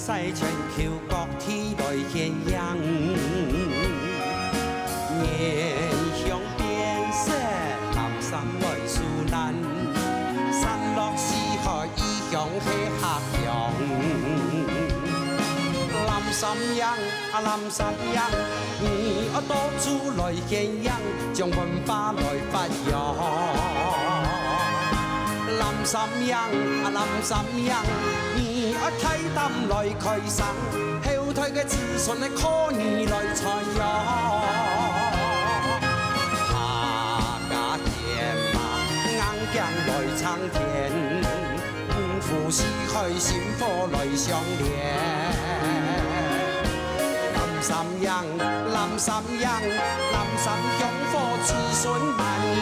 世全球各地来献扬，面向变色，南山来树难，山落四海异乡去客洋。南山羊啊南山羊，到处来献扬，将文化来发扬。南山羊啊南山羊，太淡来开生，后退嘅子孙嘅可以来传扬。客家田马硬頸來撐田，五湖四海心火來相連。南山羊，南山羊，南山香火子孫萬年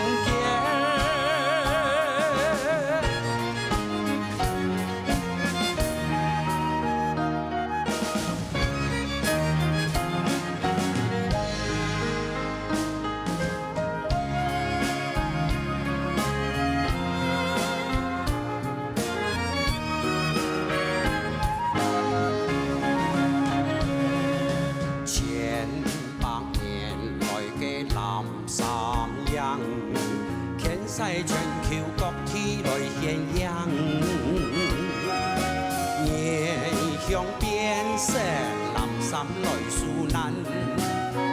世全球各地來獻揚，面向變色，南山來樹難，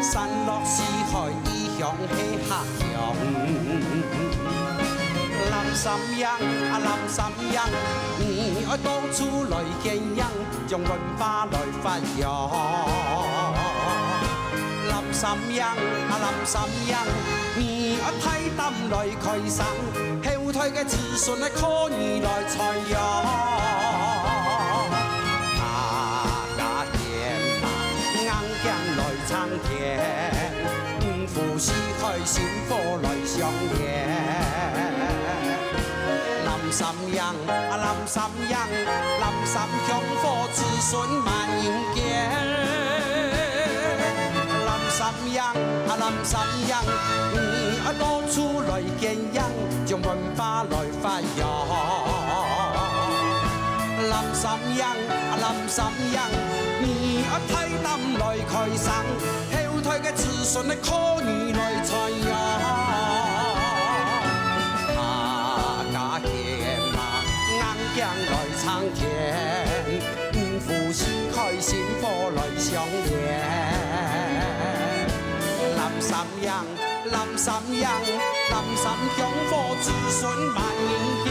山落四海異鄉去客洋。南山羊啊南山羊，到處來獻揚，將文化來發揚。南山羊啊南山羊，太淡來開生，後退嘅子孫可以來傳揚。客家田馬硬頸來撐田，五湖四海心火來相連。南山羊啊南山羊，南山香火子孫萬年南山羊啊南山羊，到處來獻揚，將文化來發揚。南山羊啊南山羊，太淡來開生，後退嘅子孫可以來傳揚。客家田馬硬頸來撐田，五湖四海心火來相連。南山羊，南山羊，南山香火子孫萬年